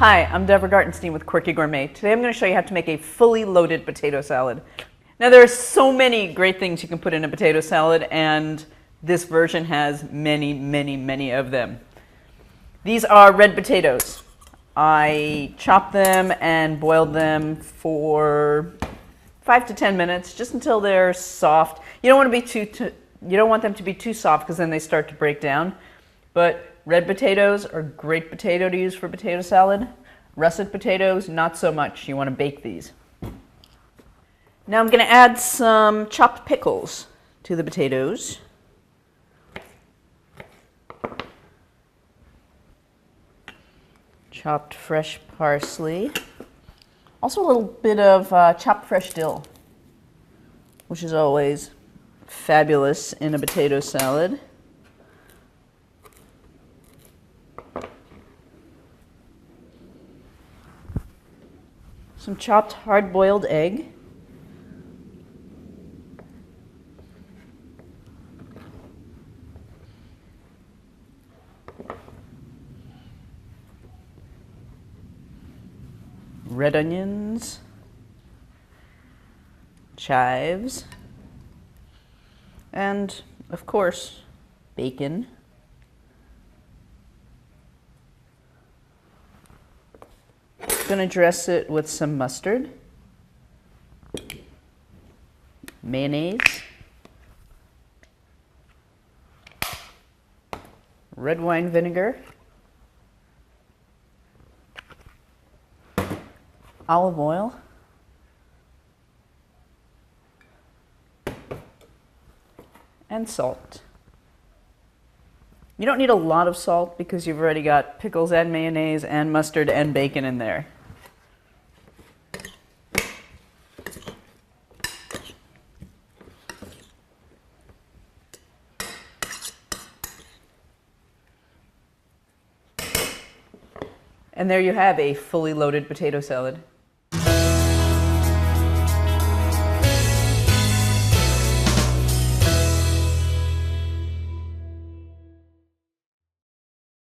Hi, I'm Deborah Gartenstein with Quirky Gourmet. Today I'm going to show you how to make a fully loaded potato salad. Now there are so many great things you can put in a potato salad, and this version has many of them. These are red potatoes. I chopped them and boiled them for 5 to 10 minutes, just until they're soft. You don't want them to be too soft because then they start to break down. But red potatoes are a great potato to use for potato salad. Russet potatoes, not so much. You want to bake these. Now I'm going to add some chopped pickles to the potatoes. Chopped fresh parsley. Also a little bit of chopped fresh dill, which is always fabulous in a potato salad. Some chopped hard-boiled egg. Red onions, chives, and of course, bacon. I'm going to dress it with some mustard, mayonnaise, red wine vinegar, olive oil, and salt. You don't need a lot of salt because you've already got pickles and mayonnaise and mustard and bacon in there. And there you have a fully loaded potato salad.